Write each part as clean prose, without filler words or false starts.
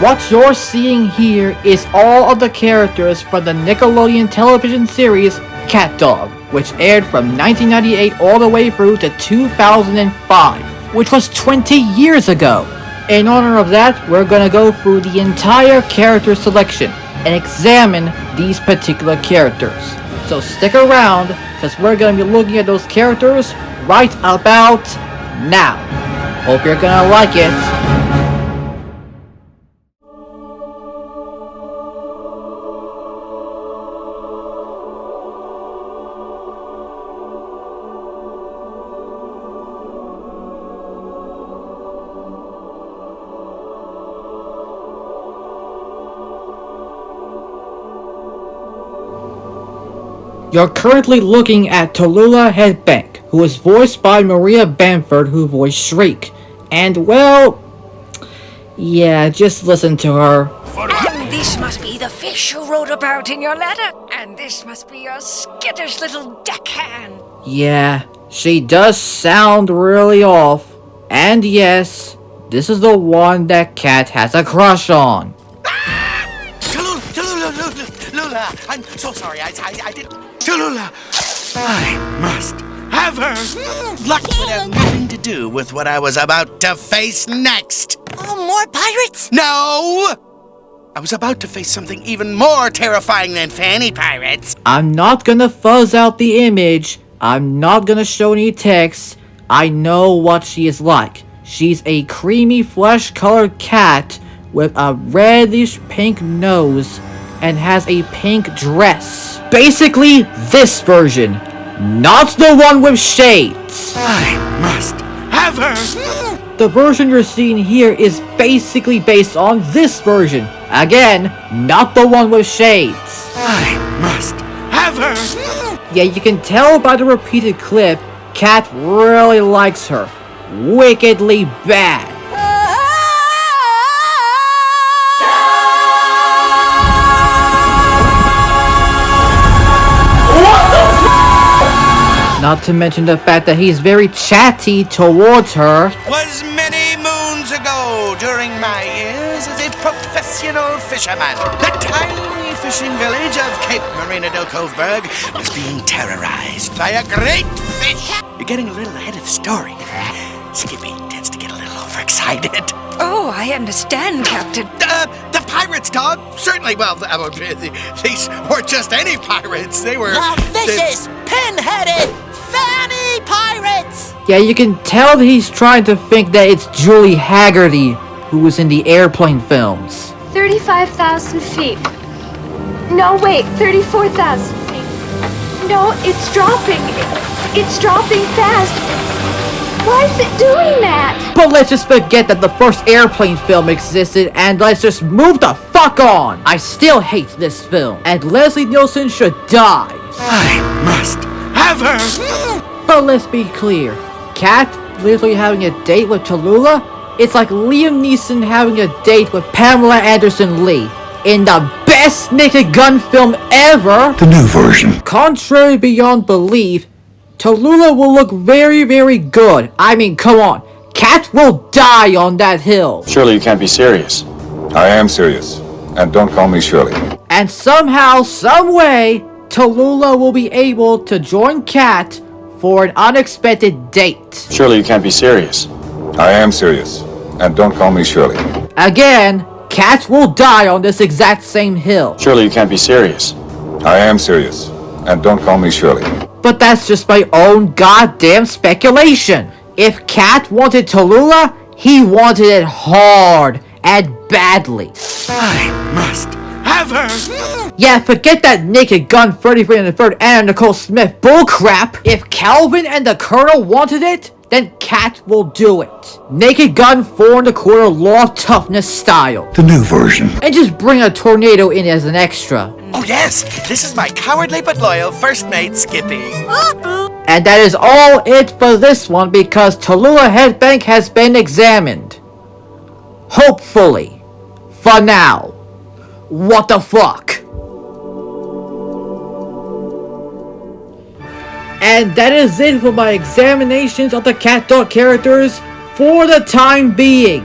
What you're seeing here is all of the characters from the Nickelodeon television series CatDog, which aired from 1998 all the way through to 2005, which was 20 years ago. In honor of that, we're gonna go through the entire character selection and examine these particular characters. So stick around, because we're gonna be looking at those characters right about now. Hope you're gonna like it. You're currently looking at Tallulah Headbank, who is voiced by Maria Bamford, who voiced Shriek. And well, yeah, just listen to her. And this must be the fish you wrote about in your letter. And this must be your skittish little deckhand. Yeah, she does sound really off. And yes, this is the one that Cat has a crush on. Tallulah, I'm so sorry, I didn't... Tallulah, I must have her. Luck would have nothing to do with what I was about to face next. Oh, more pirates? No! I was about to face something even more terrifying than fanny pirates. I'm not gonna fuzz out the image. I'm not gonna show any text. I know what she is like. She's a creamy flesh-colored cat with a reddish pink nose and has a pink dress. Basically, this version, not the one with shades. I must have her. The version you're seeing here is basically based on this version. Again, not the one with shades. I must have her. Yeah, you can tell by the repeated clip, Cat really likes her. Wickedly bad. Not to mention the fact that he's very chatty towards her. Was many moons ago during my years as a professional fisherman. The tiny fishing village of Cape Marina del Coveberg was being terrorized by a great fish. You're getting a little ahead of the story. Skippy tends to get a little overexcited. Oh, I understand, Captain. The pirates, dog. Certainly, well, these weren't just any pirates. They were... The vicious, pin-headed, fanny pirates! Yeah, you can tell that he's trying to think that it's Julie Haggerty who was in the Airplane films. 35,000 feet. No, wait, 34,000 feet. No, it's dropping. It's dropping fast. Why is it doing that? But let's just forget that the first Airplane film existed and let's just move the fuck on. I still hate this film and Leslie Nielsen should die. I must have her. But let's be clear, Cat literally having a date with Tallulah, it's like Liam Neeson having a date with Pamela Anderson Lee in the best Naked Gun film ever. The new version. Contrary beyond belief, Tallulah will look very, very good. I mean, come on. Cat will die on that hill. Surely you can't be serious. I am serious. And don't call me Shirley. And somehow, someway, Tallulah will be able to join Cat for an unexpected date. Surely you can't be serious. I am serious. And don't call me Shirley. Again, Cat will die on this exact same hill. Surely you can't be serious. I am serious. And don't call me Shirley. But that's just my own goddamn speculation. If Cat wanted Tallulah, he wanted it hard and badly. I must have her. Yeah, forget that Naked Gun 33 and the Third Anna Nicole Smith bullcrap. If Calvin and the Colonel wanted it, then Cat will do it. Naked Gun 4 1/4 Law Toughness style. The new version. And just bring a tornado in as an extra. Oh yes, this is my cowardly but loyal first mate, Skippy. And that is all it for this one because Tallulah Headbank has been examined. Hopefully. For now. What the fuck? And that is it for my examinations of the CatDog characters for the time being.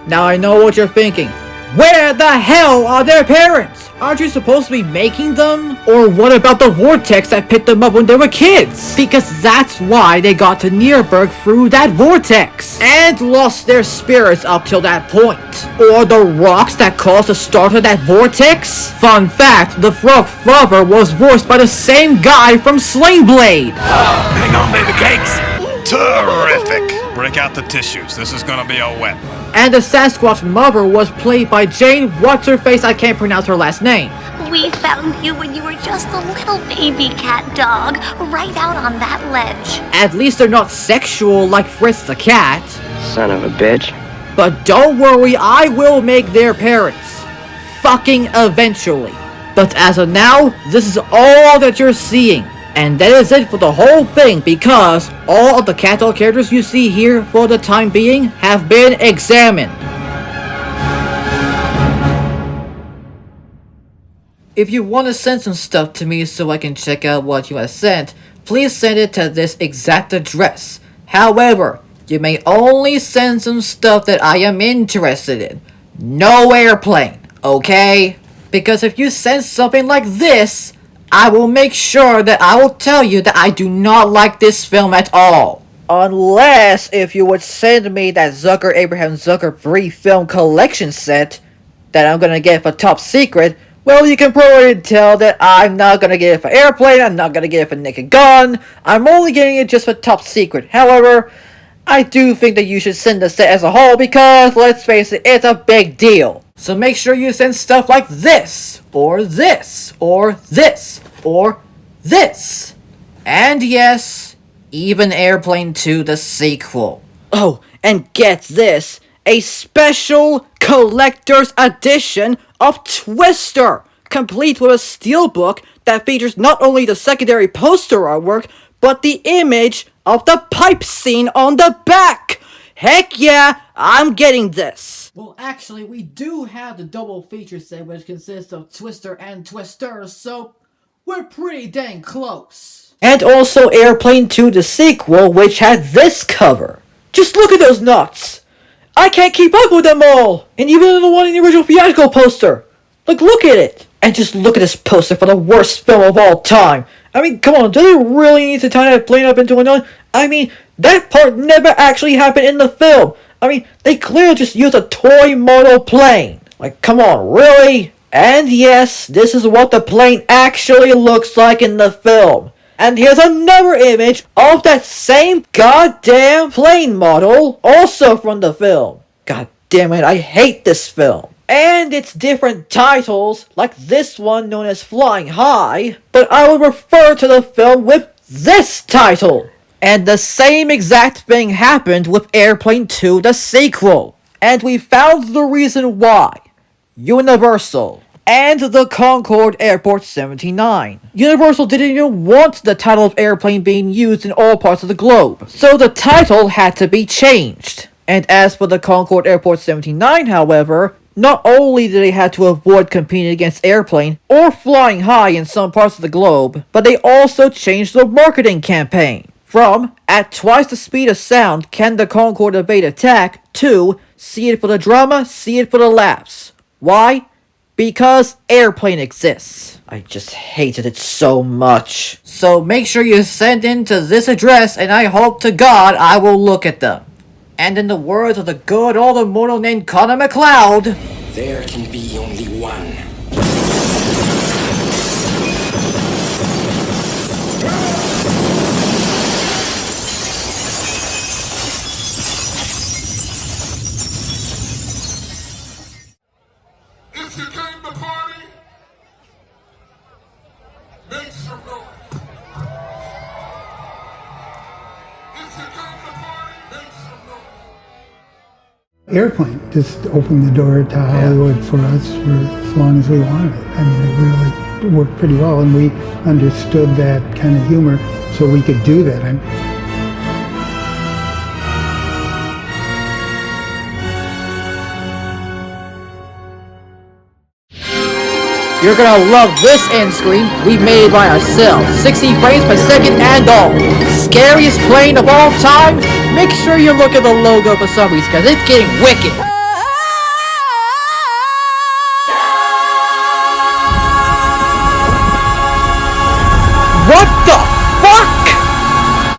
Now I know what you're thinking. Where the hell are their parents? Aren't you supposed to be making them? Or what about the vortex that picked them up when they were kids? Because that's why they got to Nuremberg through that vortex and lost their spirits up till that point. Or the rocks that caused the start of that vortex? Fun fact, the frog Flubber was voiced by the same guy from Sling Blade. Hang on, baby cakes. Terrific. Break out the tissues. This is gonna be a wet one. And the Sasquatch mother was played by Jane What's-Her-Face, I can't pronounce her last name. We found you when you were just a little baby cat dog, right out on that ledge. At least they're not sexual like Fritz the Cat. Son of a bitch. But don't worry, I will make their parents. Fucking eventually. But as of now, this is all that you're seeing. And that is it for the whole thing, because all of the CatDog characters you see here for the time being have been examined. If you want to send some stuff to me so I can check out what you have sent, please send it to this exact address. However, you may only send some stuff that I am interested in. No airplane, okay? Because if you send something like this, I will make sure that I will tell you that I do not like this film at all. Unless if you would send me that Zucker Abraham Zucker 3 film collection set that I'm gonna get for top secret, well, you can probably tell that I'm not gonna get it for Airplane, I'm not gonna get it for Naked Gun, I'm only getting it just for top secret. However, I do think that you should send the set as a whole because, let's face it, it's a big deal. So make sure you send stuff like this, or this, or this, or this. And yes, even Airplane 2 the sequel. Oh, and get this, a special collector's edition of Twister, complete with a steelbook that features not only the secondary poster artwork, but the image of the pipe scene on the back. Heck yeah, I'm getting this. Well, actually, we do have the double feature set, which consists of Twister and Twister, so we're pretty dang close. And also Airplane 2 the sequel, which had this cover. Just look at those nuts. I can't keep up with them all. And even the one in the original theatrical poster. Like, look at it. And just look at this poster for the worst film of all time. I mean, come on, do they really need to tie that plane up into another? I mean, that part never actually happened in the film. I mean, they clearly just used a toy model plane. Like, come on, really? And yes, this is what the plane actually looks like in the film. And here's another image of that same goddamn plane model, also from the film. God damn it, I hate this film. And its different titles, like this one known as Flying High, but I would refer to the film with this title. And the same exact thing happened with Airplane 2 the sequel. And we found the reason why. Universal. And the Concorde Airport 79. Universal didn't even want the title of Airplane being used in all parts of the globe, so the title had to be changed. And as for the Concorde Airport 79, however, not only did they have to avoid competing against Airplane or Flying High in some parts of the globe, but they also changed the marketing campaign. From, at twice the speed of sound can the Concorde evade attack, to, see it for the drama, see it for the laughs. Why? Because Airplane exists. I just hated it so much. So make sure you send in to this address and I hope to God I will look at them. And in the words of the good old immortal named Connor McLeod, there can be only one. If you came to party, make some noise. If you came to party, make some noise. Airplane just opened the door to Hollywood for us for as long as we wanted it. I mean, it really worked pretty well, and we understood that kind of humor, so we could do that. You're gonna love this end screen we made by ourselves. 60 frames per second and all. Scariest plane of all time? Make sure you look at the logo for some reason, because it's getting wicked.